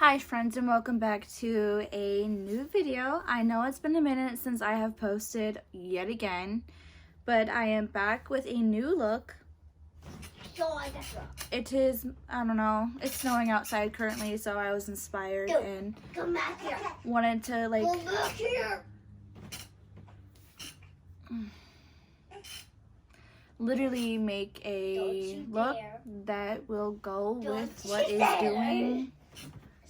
Hi friends, and welcome back to a new video. I know it's been a minute since I have posted yet again, but I am back with a new look. It is, I don't know, it's snowing outside currently, so I was inspired and Come back here. wanted to Come back here. literally make a look that will go with what is doing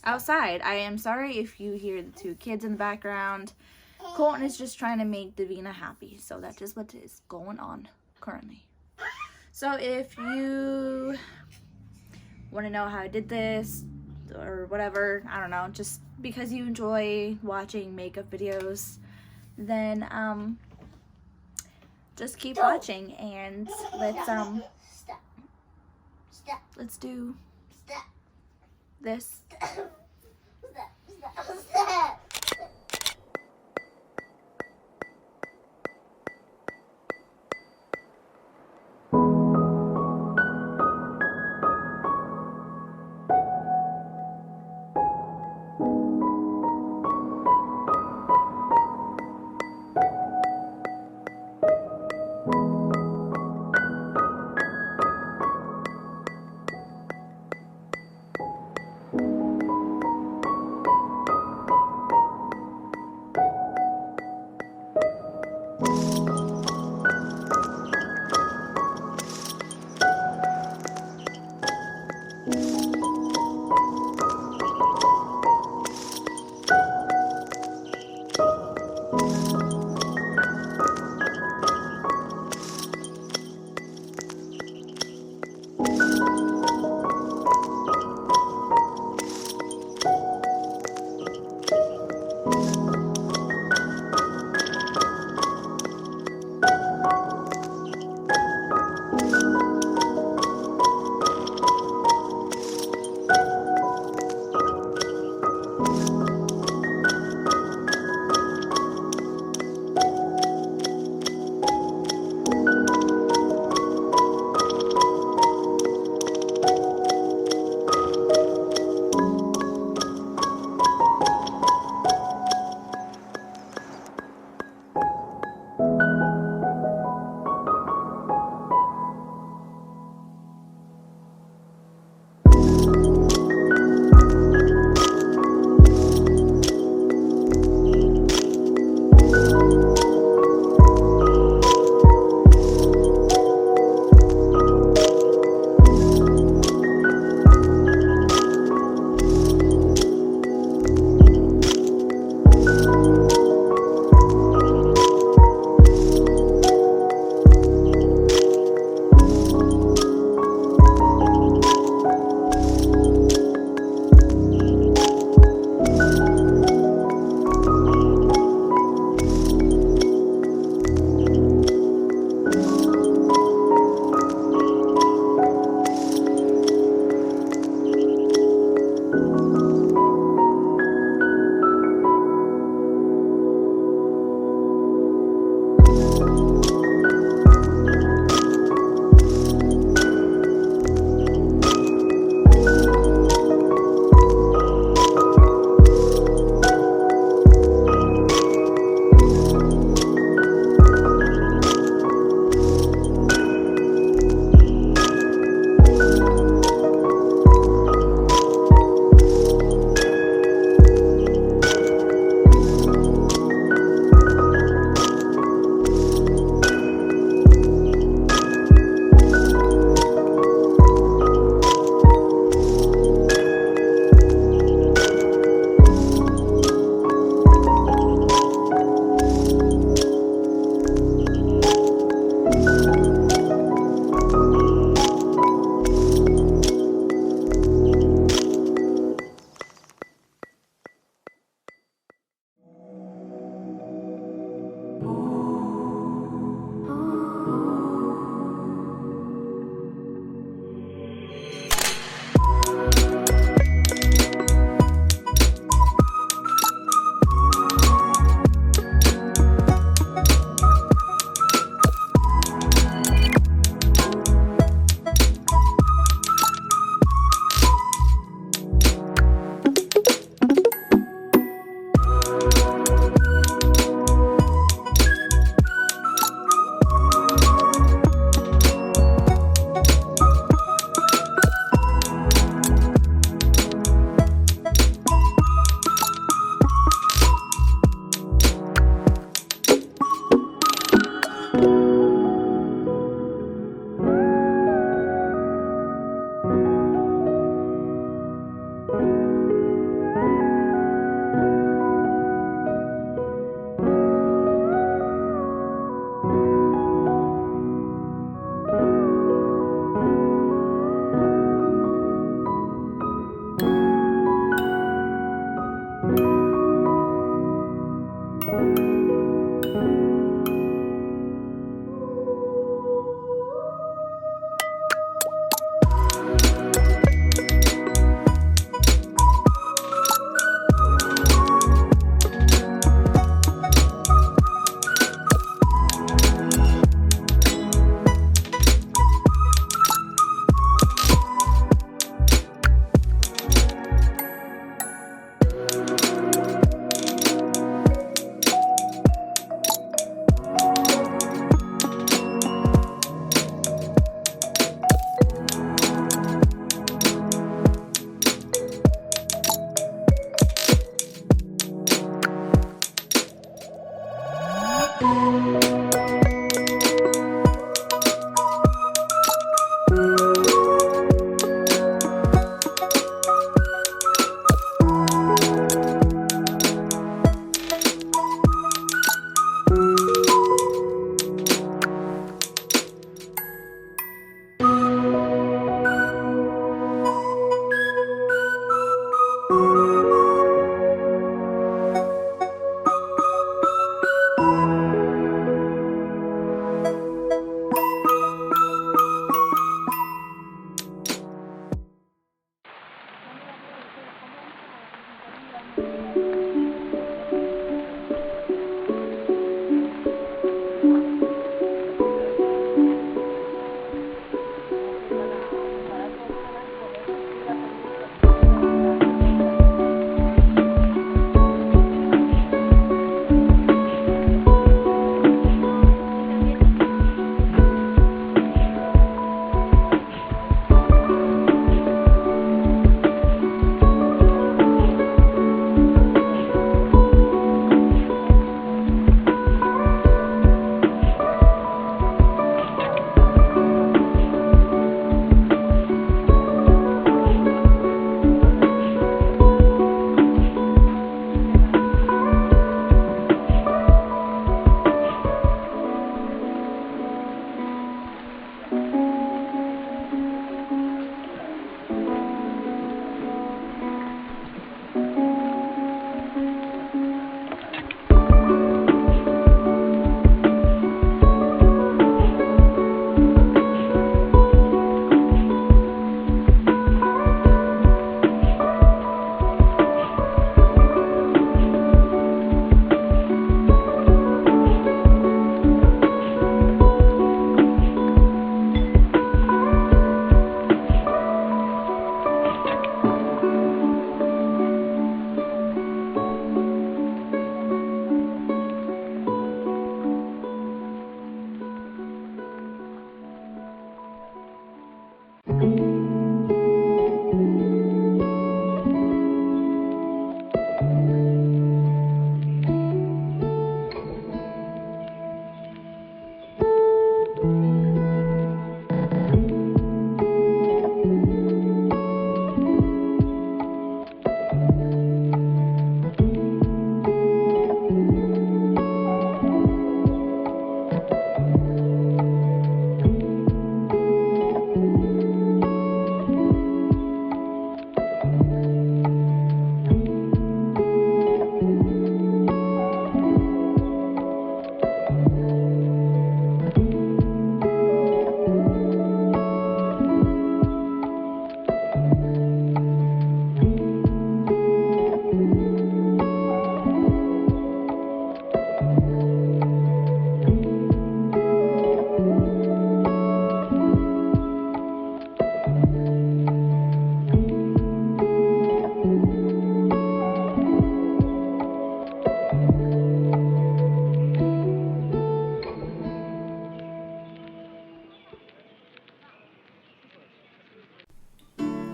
outside. I am sorry if you hear the two kids in the background. Colton is just trying to make Davina happy, so that is what is going on currently. So if you want to know how I did this or whatever, I don't know, just because you enjoy watching makeup videos, then just keep watching and let's do this.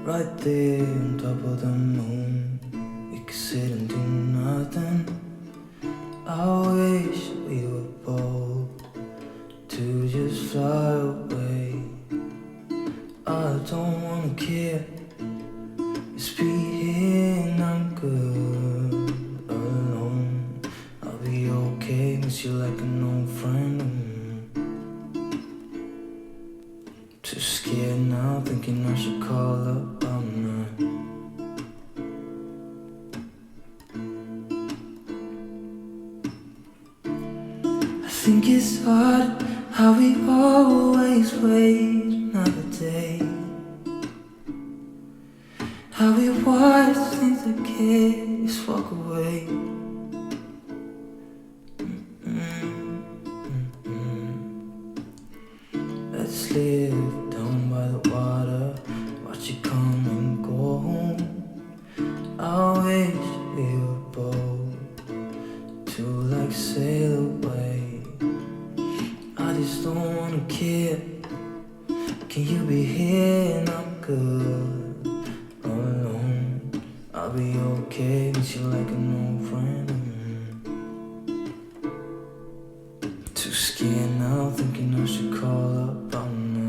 Right there on top of the moon, we could sit and do nothing. I wish we were bold to just fly away. I don't wanna care, just be here and I'm good alone. I'll be okay, miss you like an old friend. Too scared now, thinking I should call up all night. I think it's hard how we always wait another day, how we watch things that can't just walk away. Let's live down by the water, watch it come and go home. I wish we were bold to like sail away. I just don't wanna care. Can you be here and I'm good alone? I'll be okay, miss you like an old friend. Too scared now, thinking I should call up all night.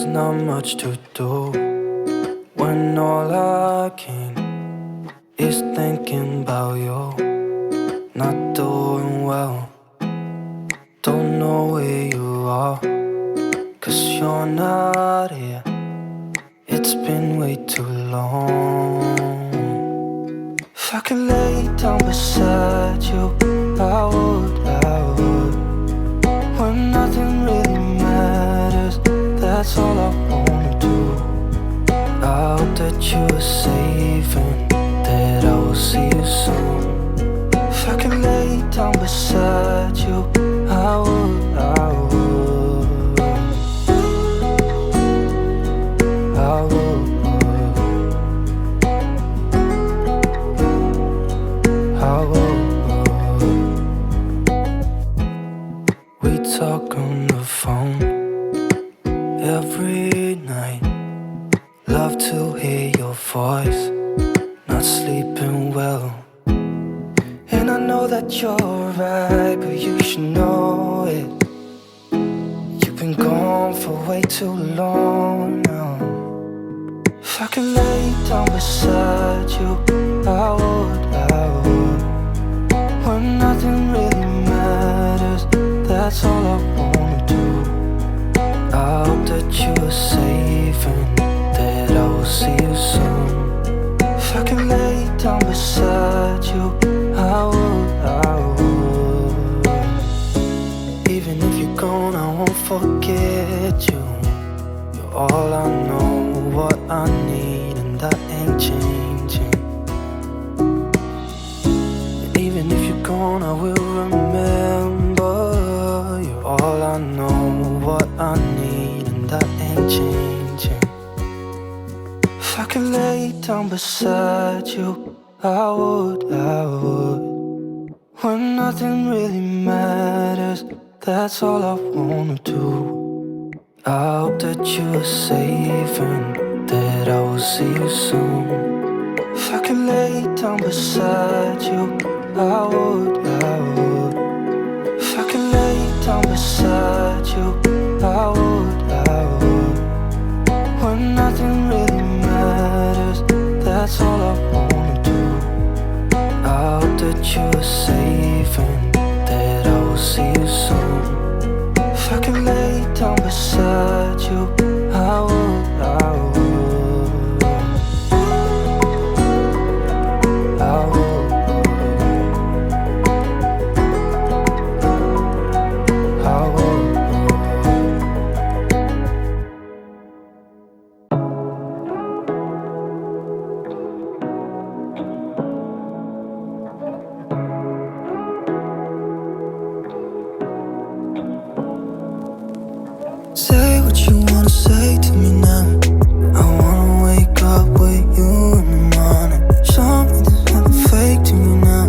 there's not much to do when all I can is thinking about you. Not doing well, don't know where you are, 'cause you're not here. It's been way too long. If I could lay down beside you, I would. When nothing really matters, that's all I wanna do. I hope that you are safe and that I will see you soon. If I could lay down beside you, I would. I would. We talk on the phone every night. Love to hear your voice. Not sleeping well, and I know that you're right, but you should know it. You've been gone for way too long now. If I could lay down beside you, I would. When nothing really matters, that's all I wanna do. I hope that you are safe and that I will see you soon. If I could lay down beside you, I would. Even if you're gone, I won't forget you. You're all I know, what I need, and that ain't changing. And even if you're gone, I will remember. You're all I know, what I need, and that ain't changing. If I could lay down beside you, I would. When nothing really matters, that's all I wanna do. I hope that you are safe and that I will see you soon. If I could lay down beside you, I would. If I could lay down beside you, I would. When nothing really matters, that's all I wanna do. I hope that you are safe and that I will see you soon. If I could lay down beside you, I would. I would. I would. Say what you wanna say to me now. I wanna wake up with you in the morning. Show me there's nothing fake to me now.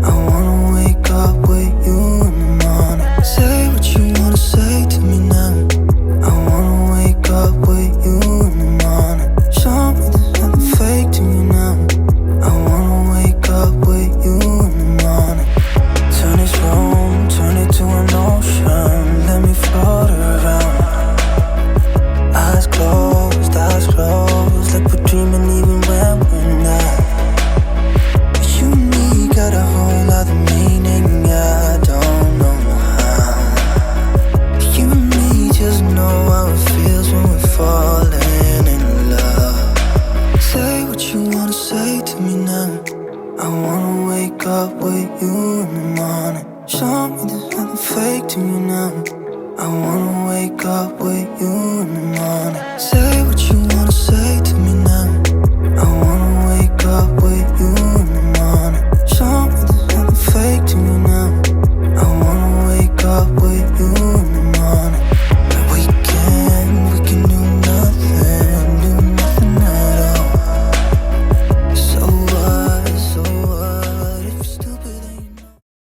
I wanna wake up with you in the morning. Say what you wanna say to me now. I wanna wake up with you in the morning. Show me there's nothing fake to me now. I wanna wake up with you in the morning. Turn this room, turn it to an ocean. Let me float around. Eyes closed, like we're dreaming even when we're not. You and me got a whole other meaning, I don't know how. You and me just know how it feels when we're falling in love. Say what you wanna say to me now. I wanna wake up with you in the morning. Show me there's nothing fake to me now. I wanna wake up with you in the morning. Say what you